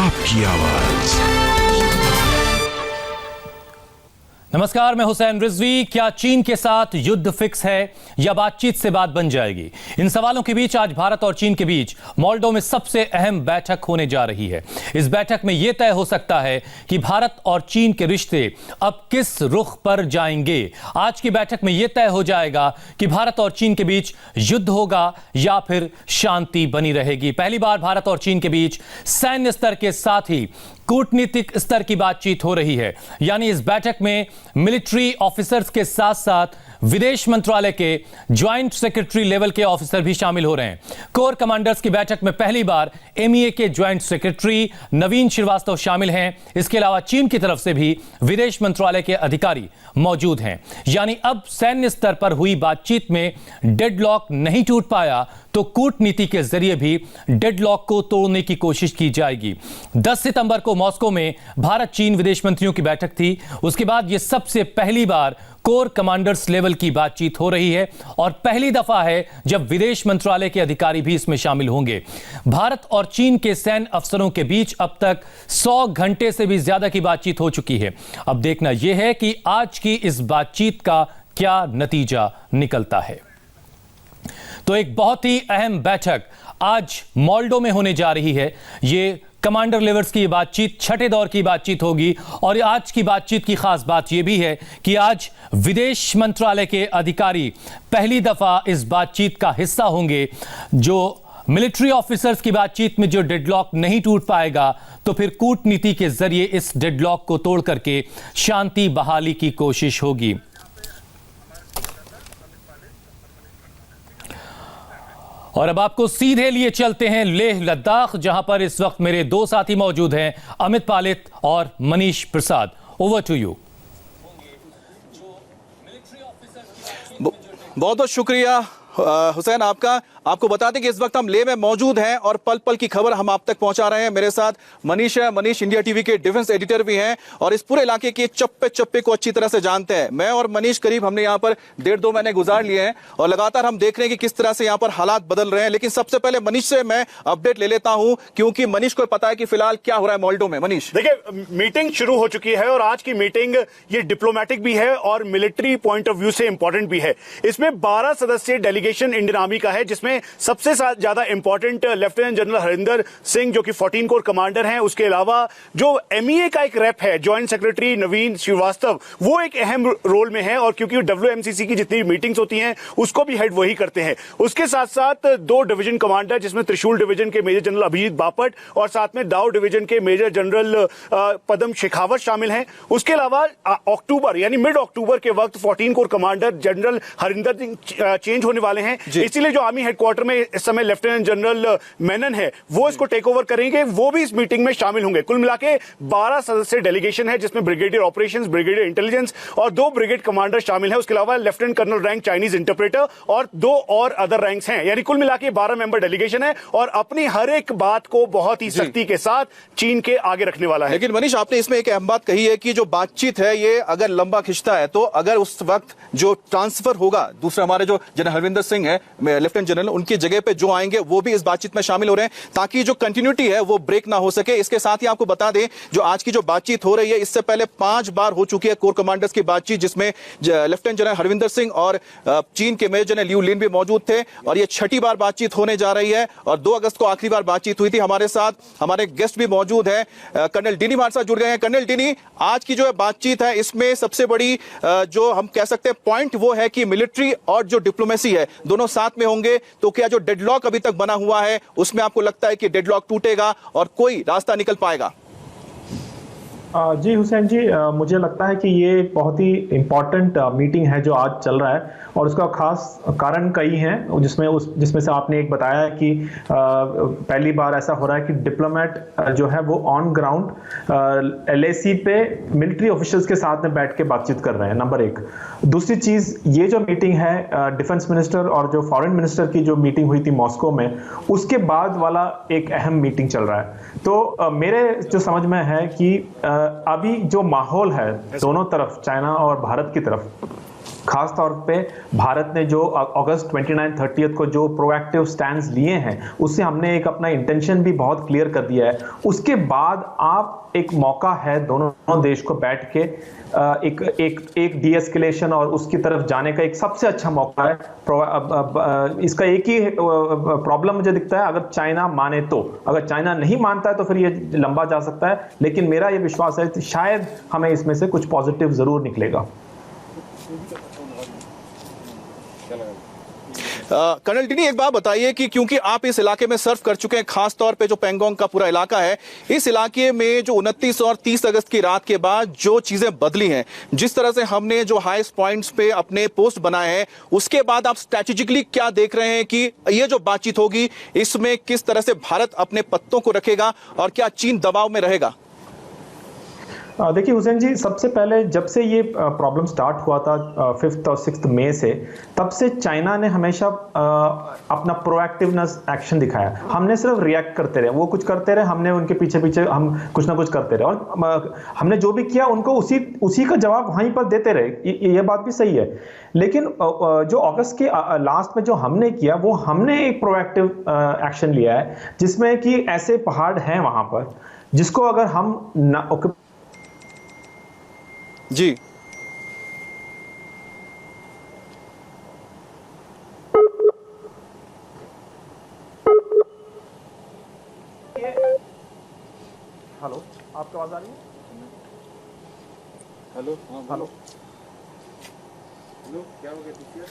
आपकी आवाज। नमस्कार, मैं हुसैन रिजवी। क्या चीन के साथ युद्ध फिक्स है या बातचीत से बात बन जाएगी? इन सवालों के बीच आज भारत और चीन के बीच मोल्डो में सबसे अहम बैठक होने जा रही है। इस बैठक में यह तय हो सकता है कि भारत और चीन के रिश्ते अब किस रुख पर जाएंगे। आज की बैठक में यह तय हो जाएगा कि भारत और चीन के बीच युद्ध होगा या फिर शांति बनी रहेगी। पहली बार भारत और चीन के बीच सैन्य स्तर के साथ ही कूटनीतिक स्तर की बातचीत हो रही है। यानी इस बैठक में मिलिट्री ऑफिसर्स के साथ साथ विदेश मंत्रालय के ज्वाइंट सेक्रेटरी लेवल के ऑफिसर भी शामिल हो रहे हैं। कोर कमांडर्स की बैठक में पहली बार एमईए के ज्वाइंट सेक्रेटरी नवीन श्रीवास्तव शामिल हैं। इसके अलावा चीन की तरफ से भी विदेश मंत्रालय के अधिकारी मौजूद हैं। यानी अब सैन्य स्तर पर हुई बातचीत में डेडलॉक नहीं टूट पाया तो कूटनीति के जरिए भी डेडलॉक को तोड़ने की कोशिश की जाएगी। 10 सितंबर को मॉस्को में भारत चीन विदेश मंत्रियों की बैठक थी। उसके बाद यह सबसे पहली बार कोर कमांडर्स लेवल की बातचीत हो रही है और पहली दफा है जब विदेश मंत्रालय के अधिकारी भी इसमें शामिल होंगे। भारत और चीन के सैन्य अफसरों के बीच अब तक 100 घंटे से भी ज्यादा की बातचीत हो चुकी है। अब देखना यह है कि आज की इस बातचीत का क्या नतीजा निकलता है। तो एक बहुत ही अहम बैठक आज मोल्डो में होने जा रही है। ये कमांडर लेवल्स की बातचीत छठे दौर की बातचीत होगी और आज की बातचीत की खास बात यह भी है कि आज विदेश मंत्रालय के अधिकारी पहली दफा इस बातचीत का हिस्सा होंगे। जो मिलिट्री ऑफिसर्स की बातचीत में जो डेडलॉक नहीं टूट पाएगा तो फिर कूटनीति के जरिए इस डेडलॉक को तोड़ करके शांति बहाली की कोशिश होगी। और अब आपको सीधे लिए चलते हैं लेह लद्दाख, जहां पर इस वक्त मेरे दो साथी मौजूद हैं, अमित पालित और Manish Prasad. Over to you. बहुत बहुत शुक्रिया हुसैन आपको बता दें कि इस वक्त हम लेह में मौजूद हैं और पल पल की खबर हम आप तक पहुंचा रहे हैं। मेरे साथ मनीष है। मनीष इंडिया टीवी के डिफेंस एडिटर भी हैं और इस पूरे इलाके के चप्पे चप्पे को अच्छी तरह से जानते हैं। मैं और मनीष करीब हमने यहाँ पर 1.5-2 महीने गुजार लिए हैं और लगातार हम देख रहे हैं कि किस तरह से यहाँ पर हालात बदल रहे हैं। लेकिन सबसे पहले मनीष से मैं अपडेट ले लेता हूँ क्योंकि मनीष को पता है कि फिलहाल क्या हो रहा है मोल्डो में। मनीष देखिए, मीटिंग शुरू हो चुकी है और आज की मीटिंग ये डिप्लोमेटिक भी है और मिलिट्री पॉइंट ऑफ व्यू से इंपॉर्टेंट भी है। इसमें 12 सदस्यीय डेलीगेशन इंडियन आर्मी का है, जिसमें सबसे ज्यादा important lieutenant general Harinder Singh जो कि 14 कोर कमांडर हैं। उसके अलावा जो एमईए का एक रेप है ज्वाइंट सेक्रेटरी नवीन श्रीवास्तव, वो एक अहम रोल में है और क्योंकि डब्ल्यूएमसीसी की जितनी मीटिंग्स होती हैं उसको भी हेड वही करते हैं। उसके साथ साथ 2 डिवीजन कमांडर जिसमें त्रिशूल डिवीजन के मेजर जनरल अभिजीत बापट और साथ में दाऊ डिवीजन के मेजर जनरल पदम शेखावत शामिल हैं। उसके अलावा अक्टूबर यानी मिड अक्टूबर के वक्त 14 core commander general Harinder Singh change होने वाले हैं। इसीलिए जो आर्मी हेडक्वार्टर में इस समय लेफ्टिनेंट जनरल मेनन है वो इसको टेक ओवर करेंगे, वो भी इस मीटिंग में शामिल होंगे। कुल मिलाके 12 सदस्य डेलीगेशन है जिसमें ब्रिगेडियर ऑपरेशंस, ब्रिगेडियर इंटेलिजेंस और 2 ब्रिगेड कमांडर शामिल हैं। उसके अलावा lieutenant colonel rank Chinese interpreter और 2 और अदर रैंक्स हैं। यानी कुल मिलाके 12 मेंबर डेलीगेशन है और अपनी हर एक बात को बहुत ही सख्ती के साथ चीन के आगे रखने वाला है। लेकिन मनीष, आपने इसमें एक अहम बात कही है कि जो बातचीत है ये अगर लंबा खिंचता है तो अगर उस वक्त जो ट्रांसफर होगा, दूसरे हमारे जो जनरल हरविंदर सिंह है लेफ्टिनेंट जनरल, उनकी जगह पे जो आएंगे वो भी इस बातचीत में शामिल हो रहे हैं ताकि जो कंटिन्यूटी है वो ब्रेक ना हो सके। इसके साथ ही आपको बता दें जो आज की जो बातचीत हो रही है इससे पहले 5 बार हो चुकी है कोर कमांडर्स की बातचीत, जिसमें लेफ्टिनेंट जनरल हरविंदर सिंह और चीन के मेजर जनरल लियू लिन भी मौजूद थे और ये छठी बार बातचीत होने जा रही है और 2 अगस्त को आखिरी बार बातचीत हुई थी। हमारे साथ हमारे गेस्ट भी मौजूद है, कर्नल डिनी हमारे साथ जुड़ गए हैं। कर्नल डिनी, आज की जो बातचीत है इसमें सबसे बड़ी जो हम कह सकते हैं पॉइंट वो है कि मिलिट्री और जो डिप्लोमेसी है दोनों साथ में होंगे, तो क्या जो डेडलॉक अभी तक बना हुआ है उसमें आपको लगता है कि डेडलॉक टूटेगा और कोई रास्ता निकल पाएगा? जी हुसैन जी, मुझे लगता है कि ये बहुत ही इम्पॉर्टेंट मीटिंग है जो आज चल रहा है और उसका खास कारण कई हैं जिसमें से आपने एक बताया कि पहली बार ऐसा हो रहा है कि डिप्लोमेट जो है वो ऑन ग्राउंड एलएसी पे मिलिट्री ऑफिशियल्स के साथ में बैठ के बातचीत कर रहे हैं, नंबर 1। दूसरी चीज, ये जो मीटिंग है डिफेंस मिनिस्टर और जो फॉरेन मिनिस्टर की जो मीटिंग हुई थी मॉस्को में, उसके बाद वाला एक अहम मीटिंग चल रहा है। तो मेरे जो समझ में है कि अभी जो माहौल है दोनों तरफ, चाइना और भारत की तरफ, खास तौर पे भारत ने जो अगस्त 29-30 को जो प्रोएक्टिव स्टैंड्स लिए हैं, उससे हमने एक अपना इंटेंशन भी बहुत क्लियर कर दिया है। उसके बाद आप एक मौका है दोनों देश को बैठ के एक डीएस्केलेशन और उसकी तरफ जाने का एक सबसे अच्छा मौका है। इसका एक ही प्रॉब्लम मुझे दिखता है, अगर चाइना माने तो। अगर चाइना नहीं मानता है तो फिर ये लंबा जा सकता है, लेकिन मेरा ये विश्वास है कि शायद हमें इसमें से कुछ पॉजिटिव जरूर निकलेगा। कर्नल डिनी, एक बात बताइए कि क्योंकि आप इस इलाके में सर्व कर चुके हैं, खास तौर पे जो पेंगोंग का पूरा इलाका है, इस इलाके में जो 29 और 30 अगस्त की रात के बाद जो चीजें बदली हैं, जिस तरह से हमने जो हाईएस्ट पॉइंट्स पे अपने पोस्ट बनाए हैं, उसके बाद आप स्ट्रैटेजिकली क्या देख रहे हैं कि ये जो बातचीत होगी इसमें किस तरह से भारत अपने पत्तों को रखेगा और क्या चीन दबाव में रहेगा? देखिए हुसैन जी, सबसे पहले जब से ये प्रॉब्लम स्टार्ट हुआ था 5 और 6 मई से, तब से चाइना ने हमेशा अपना प्रोएक्टिवनेस एक्शन दिखाया। हमने सिर्फ रिएक्ट करते रहे, वो कुछ करते रहे, हमने उनके पीछे पीछे हम कुछ ना कुछ करते रहे, और हमने जो भी किया उनको उसी का जवाब वहीं पर देते रहे। ये बात भी सही है, लेकिन जो अगस्त के लास्ट में जो हमने किया, वो हमने एक प्रोएक्टिव एक्शन लिया है, जिसमें कि ऐसे पहाड़ हैं वहां पर जिसको अगर हम जी हेलो, आपकी आवाज आ रही है? हेलो हेलो, क्या हो गया?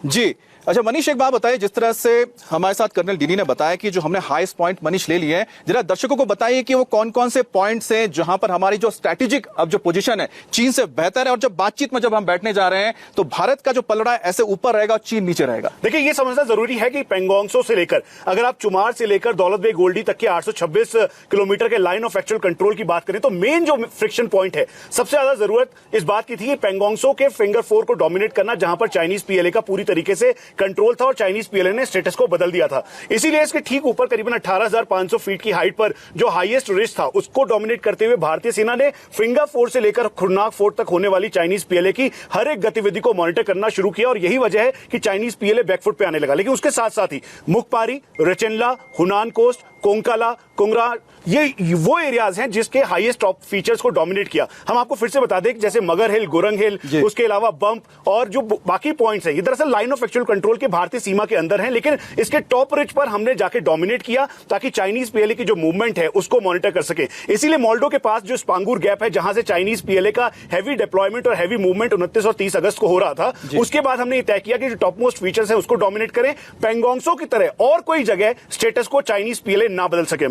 जी अच्छा मनीष, एक बात बताइए, जिस तरह से हमारे साथ कर्नल डिनी ने बताया कि जो हमने हाईएस्ट पॉइंट मनीष ले लिए हैं, जरा दर्शकों को बताइए कि वो कौन कौन से पॉइंट्स हैं जहां पर हमारी जो स्ट्रैटेजिक अब जो पोजीशन है चीन से बेहतर है, और जब बातचीत में जब हम बैठने जा रहे हैं तो भारत का जो पलड़ा है ऐसे ऊपर रहेगा और चीन नीचे रहेगा। देखिए, ये समझना जरूरी है कि पेंगोंगसो से लेकर, अगर आप चुमार से लेकर दौलत बेग गोल्डी तक के 826 किलोमीटर के लाइन ऑफ एक्चुअल कंट्रोल की बात करें तो मेन जो फ्रिक्शन पॉइंट है, सबसे ज्यादा जरूरत इस बात की थी पेंगोंगसो के फिंगर 4 को डोमिनेट करना, जहां पर चाइनीज पीएलए का पूरी तरीके से कंट्रोल था और चाइनीज पीएलए ने स्टेटस को बदल दिया था। इसीलिए इसके ठीक ऊपर करीबन 18,500 फीट की हाइट पर जो हाईएस्ट रिज था, उसको डोमिनेट करते हुए भारतीय सेना ने फिंगर 4 से लेकर खुरनाक फोर्ट तक होने वाली चाइनीज पीएलए की हर एक गतिविधि को मॉनिटर करना शुरू किया, और यही वजह है कि चाइनीज पीएलए बैकफुट पे आने लगा। लेकिन उसके साथ साथ ही मुखपारी, रचेनला, हुनान कोस्ट, कोंकाला, कुंगरा, ये वो एरियाज हैं जिसके हाईएस्ट टॉप फीचर्स को डोमिनेट किया। हम आपको फिर से बता दें कि जैसे मगर हिल, गोरंग हिल, उसके अलावा बंप और जो बाकी पॉइंट्स हैं, ये दरअसल लाइन ऑफ एक्चुअल कंट्रोल के भारतीय सीमा के अंदर हैं, लेकिन इसके टॉप रिच पर हमने जाके डोमिनेट किया ताकि चाइनीज पीएलए की जो मूवमेंट है उसको मॉनिटर कर सके। इसीलिए मोल्डो के पास जो स्पांगुर गैप है, जहां से चाइनीज पीएलए का हैवी डिप्लॉयमेंट और हैवी मूवमेंट 29 और 30 अगस्त को हो रहा था, उसके बाद हमने ये तय किया कि जो टॉप मोस्ट फीचर्स है उसको डोमिनेट करें, पेंगोंगसो की तरह और कोई जगह स्टेटस को चाइनीज पीएलए ना बदल सके।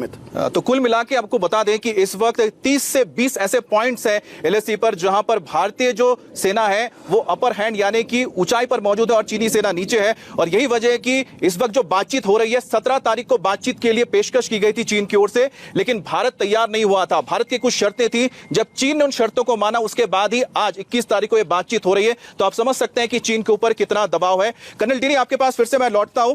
तो कुल मिला के आपको बता दें कि इस वक्त 30 से 20 ऐसे पॉइंट्स हैं एलएसी पर जहां पर भारतीय जो सेना है वो अपर हैंड यानी कि ऊंचाई पर मौजूद है और चीनी सेना नीचे है, और यही वजह है कि इस वक्त जो बातचीत हो रही है, 17 तारीख को बातचीत के लिए पेशकश की गई थी चीन की ओर से, लेकिन भारत तैयार नहीं हुआ था। भारत की कुछ शर्तें थी, जब चीन ने उन शर्तों को माना उसके बाद ही आज 21 तारीख को यह बातचीत हो रही है। तो आप समझ सकते हैं कि चीन के ऊपर कितना दबाव है। कर्नल डिनी, आपके पास फिर से मैं लौटता हूं।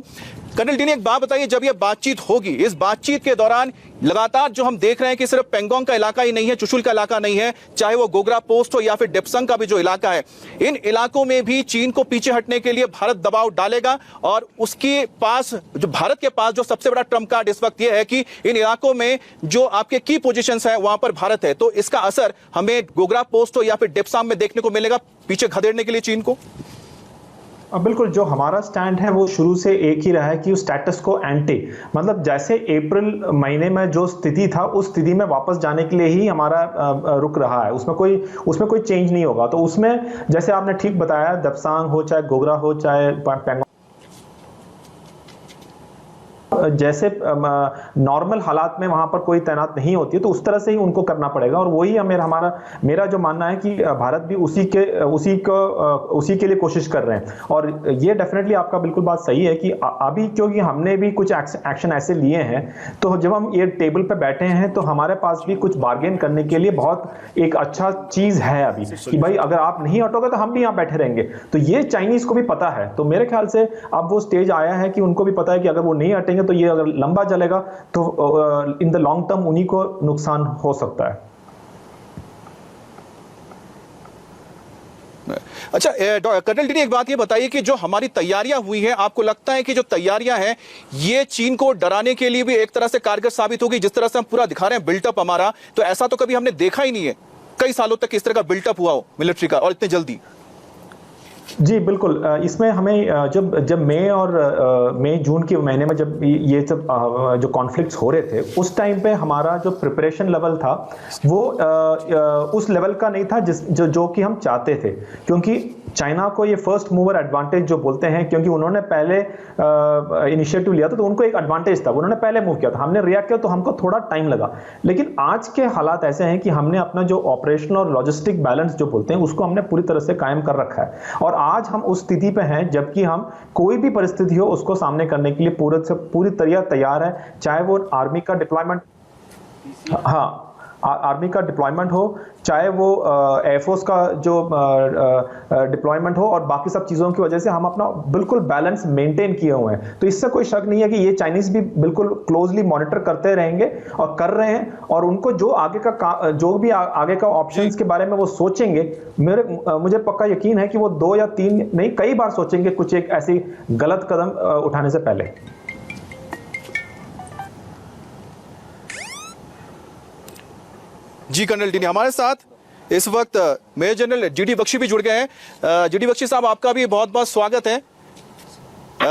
कर्नल डिनी, एक बात बताइए, जब यह बातचीत होगी, इस बातचीत के दौरान लगातार जो हम देख रहे हैं कि सिर्फ पेंगोंग का इलाका ही नहीं है, चुशुल का इलाका नहीं है, चाहे वो गोगरा पोस्ट हो या फिर डेप्संग का भी जो इलाका है, इन इलाकों में भी चीन को पीछे हटने के लिए भारत दबाव डालेगा, और उसके पास जो भारत के पास जो सबसे बड़ा ट्रम्प कार्ड इस वक्त यह है कि इन इलाकों में जो आपके की पोजीशंस हैं वहां पर भारत है, तो इसका असर हमें गोगरा पोस्ट हो या फिर डेप्सांग में देखने को मिलेगा पीछे खदेड़ने के लिए चीन को? बिल्कुल, जो हमारा स्टैंड है वो शुरू से एक ही रहा है कि स्टेटस को एंटी, मतलब जैसे अप्रैल महीने में जो स्थिति था उस स्थिति में वापस जाने के लिए ही हमारा रुक रहा है, उसमें कोई चेंज नहीं होगा। तो उसमें जैसे आपने ठीक बताया, दपसांग हो चाहे गोगरा हो चाहे पेंगोंग, जैसे नॉर्मल हालात में वहां पर कोई तैनात नहीं होती है, तो उस तरह से ही उनको करना पड़ेगा। और वही मेरा जो मानना है कि भारत भी उसी के लिए कोशिश कर रहे हैं। और ये डेफिनेटली आपका बिल्कुल बात सही है कि अभी क्योंकि हमने भी कुछ एक्शन ऐसे लिए हैं, तो जब हम ये टेबल पे बैठे हैं तो हमारे पास भी कुछ बार्गेन करने के लिए बहुत एक अच्छा चीज है अभी, कि भाई अगर आप नहीं हटोगे तो हम भी यहाँ बैठे रहेंगे। तो ये चाइनीज को भी पता है। तो मेरे ख्याल से अब वो स्टेज आया है कि उनको भी पता है कि अगर वो नहीं हटेंगे तो ये अगर लंबा चलेगा तो इन द लॉन्ग टर्म उन्हीं को नुकसान हो सकता है। अच्छा कर्नल डी, एक बात ये बताइए कि जो हमारी तैयारियां हुई हैं, आपको लगता है कि जो तैयारियां हैं ये चीन को डराने के लिए भी एक तरह से कारगर साबित होगी? जिस तरह से हम पूरा दिखा रहे हैं बिल्टअप हमारा, तो ऐसा तो कभी हमने देखा ही नहीं है कई सालों तक इस तरह का बिल्टअप हुआ हो मिलिट्री का, और इतने जल्दी। जी बिल्कुल, इसमें हमें जब मई जून के महीने में जब ये सब जो कॉन्फ्लिक्ट्स हो रहे थे, उस टाइम पे हमारा जो प्रिपरेशन लेवल था वो उस लेवल का नहीं था जो कि हम चाहते थे, क्योंकि चाइना को ये फर्स्ट मूवर एडवांटेज जो बोलते हैं, क्योंकि उन्होंने पहले इनिशिएटिव लिया था तो उनको एक एडवांटेज था, उन्होंने पहले मूव किया था, हमने रिएक्ट किया तो हमको थोड़ा टाइम लगा। लेकिन आज के हालात ऐसे हैं कि हमने अपना जो ऑपरेशनल और लॉजिस्टिक बैलेंस जो बोलते हैं उसको हमने पूरी तरह से कायम कर रखा है, और आज हम उस स्थिति पे हैं जबकि हम कोई भी परिस्थिति हो उसको सामने करने के लिए पूरी तरह तैयार है, चाहे वो आर्मी का डिप्लॉयमेंट, हाँ आर्मी का डिप्लॉयमेंट हो, चाहे वो एयरफोर्स का जो डिप्लॉयमेंट हो, और बाकी सब चीज़ों की वजह से हम अपना बिल्कुल बैलेंस मेंटेन किए हुए हैं। तो इससे कोई शक नहीं है कि ये चाइनीज भी बिल्कुल क्लोजली मॉनिटर करते रहेंगे और कर रहे हैं, और उनको जो आगे का ऑप्शंस के बारे में वो सोचेंगे, मुझे पक्का यकीन है कि वो 2 या 3 नहीं कई बार सोचेंगे कुछ एक ऐसी गलत कदम उठाने से पहले। जी कर्नल डी, हमारे साथ इस वक्त मेजर जनरल जीडी बख्शी भी जुड़ गए हैं। जीडी बख्शी साहब, आपका भी बहुत बहुत स्वागत है।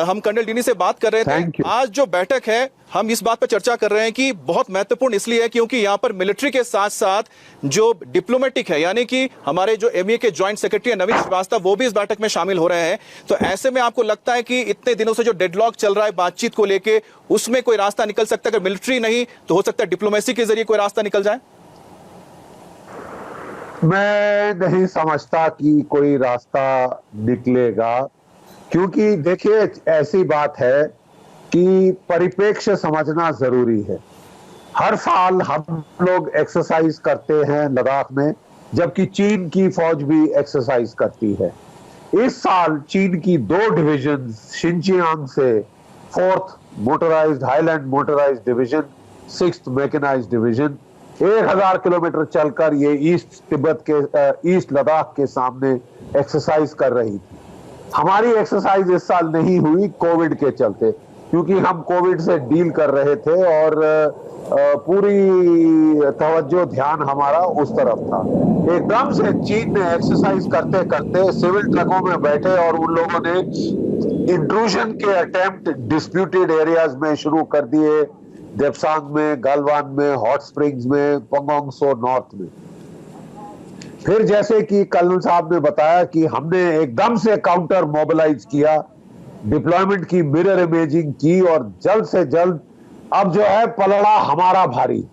हम कर्नल डी से बात कर रहे थे। आज जो बैठक है हम इस बात पर चर्चा कर रहे हैं कि बहुत महत्वपूर्ण इसलिए है क्योंकि यहां पर मिलिट्री के साथ साथ जो डिप्लोमेटिक है, यानी कि हमारे जो एमईए के ज्वाइंट सेक्रेटरी नवीन श्रीवास्तव, वो भी इस बैठक में शामिल हो रहे हैं। तो ऐसे में आपको लगता है कि इतने दिनों से जो डेडलॉक चल रहा है बातचीत को लेके, उसमें कोई रास्ता निकल सकता है? अगर मिलिट्री नहीं तो हो सकता है डिप्लोमेसी के जरिए कोई रास्ता निकल जाए। मैं नहीं समझता कि कोई रास्ता निकलेगा, क्योंकि देखिए ऐसी बात है कि परिप्रेक्ष्य समझना जरूरी है। हर साल हम लोग एक्सरसाइज करते हैं लद्दाख में, जबकि चीन की फौज भी एक्सरसाइज करती है। इस साल चीन की 2 डिवीजन शिनजियांग से 4th motorised highland motorised division, 6th mechanised division 1000 kilometre चलकर ये ईस्ट लद्दाख के सामने एक्सरसाइज कर रही थी। हमारी एक्सरसाइज इस साल नहीं हुई कोविड के चलते, क्योंकि हम कोविड से डील कर रहे थे और पूरी तवज्जो ध्यान हमारा उस तरफ था। एकदम से चीन ने एक्सरसाइज करते करते सिविल ट्रकों में बैठे और उन लोगों ने इंट्रूजन के अटेम्प्ट डिस्प्यूटेड एरियाज में शुरू कर दिए, देपसांग में, गलवान में, हॉट स्प्रिंग्स में, पंगोंग सो नॉर्थ में। फिर जैसे कि कर्नल साहब ने बताया कि हमने एकदम से काउंटर मोबिलाइज किया, डिप्लॉयमेंट की, मिरर इमेजिंग की, और जल्द से जल्द अब जो है पलड़ा हमारा भारी।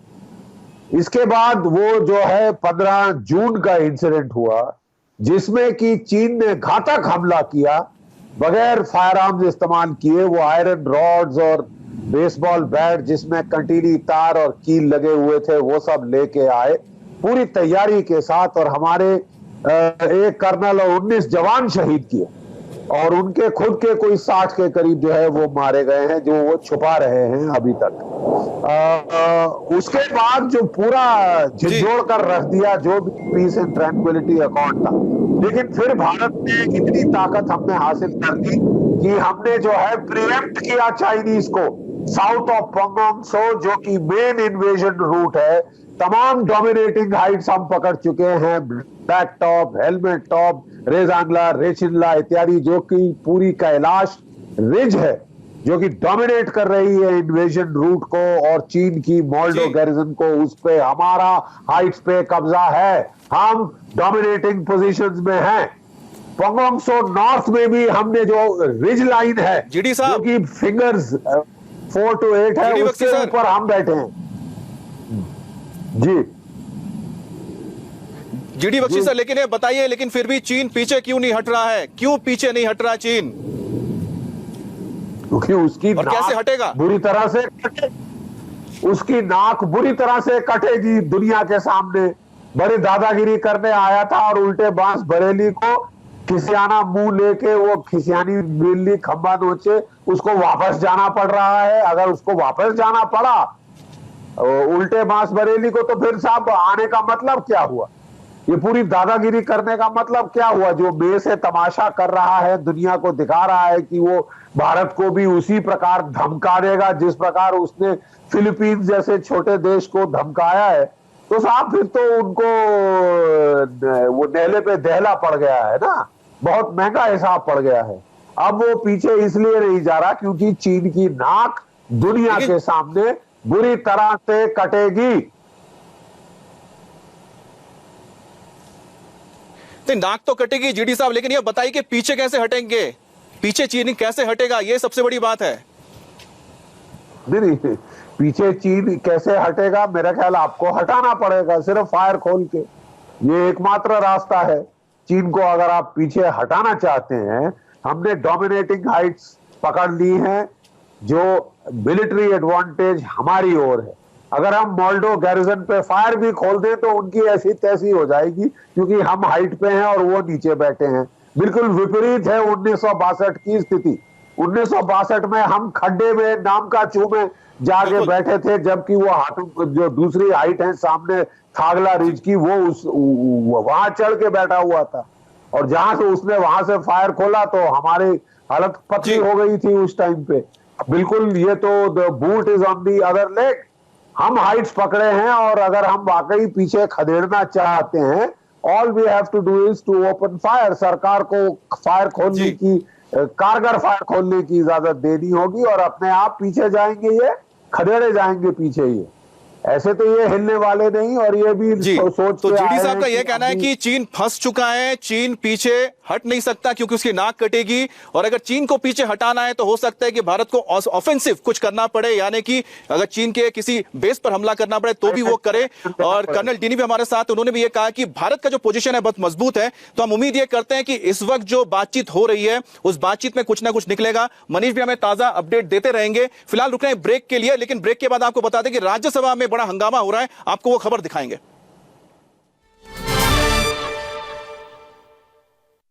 इसके बाद वो जो है 15 जून का इंसिडेंट हुआ, जिसमें कि चीन ने घातक हमला किया बगैर फायर आर्म्स इस्तेमाल किए। वो आयरन रॉड्स और बेसबॉल बैट जिसमें कंटीली तार और कील लगे हुए थे वो सब लेके आए पूरी तैयारी के साथ, और हमारे एक कर्नल और 19 जवान शहीद किए, और उनके खुद के कोई 60 के करीब जो है वो मारे गए हैं, जो वो छुपा रहे हैं अभी तक। उसके बाद जो पूरा झिझोड़ कर रख दिया जो भी पीस एंड ट्रैंक्विलिटी अकाउंट था, लेकिन फिर भारत ने इतनी ताकत हमने हासिल कर दी कि हमने जो है प्रीएम्प्ट किया चाइनीज को साउथ ऑफ पंगोंग सो, जो कि मेन इन्वेजन रूट है। तमाम डोमिनेटिंग हाइट्स हम पकड़ चुके हैं, black top, helmet top, Rezangla, Rechinla इत्यादि, जो कि पूरी कैलाश रिज है जो कि डोमिनेट कर रही है इन्वेजन रूट को, और चीन की मोल्डो गैरिजन को उस पे हमारा हाइट्स पे कब्जा है। हम डोमिनेटिंग पोजीशंस में हैं। पंगोंग सो नॉर्थ में भी हमने जो रिज लाइन है जीडी साहब, जो कि फिंगर्स 4 to 8 है, उसके ऊपर हम बैठे हैं। जी जीडी बख्शी सर, लेकिन ये बताइए, लेकिन फिर भी चीन पीछे क्यों नहीं हट रहा है? क्यों पीछे नहीं हट रहा चीन? क्योंकि उसकी और कैसे हटेगा? बुरी तरह से उसकी नाक बुरी तरह से कटेगी दुनिया के सामने। बड़ी दादागिरी करने आया था और उल्टे बांस बरेली को खिसियाना मुंह लेके वो खिसियानी बिल्ली खंबा नोचे, उसको वापस जाना पड़ रहा है। अगर उसको वापस जाना पड़ा उल्टे बांस बरेली को, तो फिर साहब आने का मतलब क्या हुआ? ये पूरी दादागिरी करने का मतलब क्या हुआ? जो बे से तमाशा कर रहा है, दुनिया को दिखा रहा है कि वो भारत को भी उसी प्रकार धमका देगा जिस प्रकार उसने फिलीपींस जैसे छोटे देश को धमकाया है, तो साहब फिर तो उनको वो नेले पे दहला पड़ गया है ना, बहुत महंगा हिसाब पड़ गया है। अब वो पीछे इसलिए नहीं जा रहा क्योंकि चीन की नाक दुनिया के सामने बुरी तरह से कटेगी। नाक तो कटेगी जीडी साहब, लेकिन ये बताइए कि पीछे कैसे हटेंगे? पीछे चीन कैसे हटेगा, ये सबसे बड़ी बात है। नहीं, पीछे चीन कैसे हटेगा? मेरा ख्याल आपको हटाना पड़ेगा, सिर्फ फायर खोल के। ये एकमात्र रास्ता है। चीन को अगर आप पीछे हटाना चाहते हैं, हमने डोमिनेटिंग हाइट्स पकड़ ली हैं, जो मिलिट्री एडवांटेज हमारी ओर है। अगर हम मोल्डो गैरिजन पे फायर भी खोल दें तो उनकी ऐसी तैसी हो जाएगी, क्योंकि हम हाइट पे हैं और वो नीचे बैठे हैं। बिल्कुल विपरीत है 1962 की स्थिति। 1962 में हम खड्डे में नाम का चूमे जाके बैठे थे, जबकि वो हाथों जो दूसरी हाइट है सामने थागला रिज की, वो वहां चढ़ के बैठा हुआ था, और जहां से उसने वहां से फायर खोला तो हमारी हालत पतली हो गई थी उस टाइम पे। बिल्कुल, ये तो the boot is on the other leg. हम हाइट्स पकड़े हैं, और अगर हम वाकई पीछे खदेड़ना चाहते हैं, all we have to do is to open fire. सरकार को फायर खोलने की, कारगर फायर खोलने की इजाजत देनी होगी, और अपने आप पीछे जाएंगे, ये खदेड़े जाएंगे पीछे। ये ऐसे तो ये हिलने वाले नहीं, और ये भी सोच। तो जीडी साहब का यह कहना है कि चीन फंस चुका है, चीन पीछे हट नहीं सकता क्योंकि उसकी नाक कटेगी, और अगर चीन को पीछे हटाना है तो हो सकता है कि भारत को ऑफेंसिव कुछ करना पड़े, यानी कि अगर चीन के किसी बेस पर हमला करना पड़े तो भी वो करे। और कर्नल डीनी भी हमारे साथ, उन्होंने भी ये कहा कि भारत का जो पोजीशन है बहुत मजबूत है, तो हम उम्मीद ये करते हैं कि इस वक्त जो बातचीत हो रही है उस बातचीत में कुछ ना कुछ निकलेगा। मनीष भी हमें ताजा अपडेट देते रहेंगे। फिलहाल रुक रहे हैं ब्रेक के लिए, लेकिन ब्रेक के बाद आपको बता दें कि राज्यसभा में बड़ा हंगामा हो रहा है, आपको वो खबर दिखाएंगे।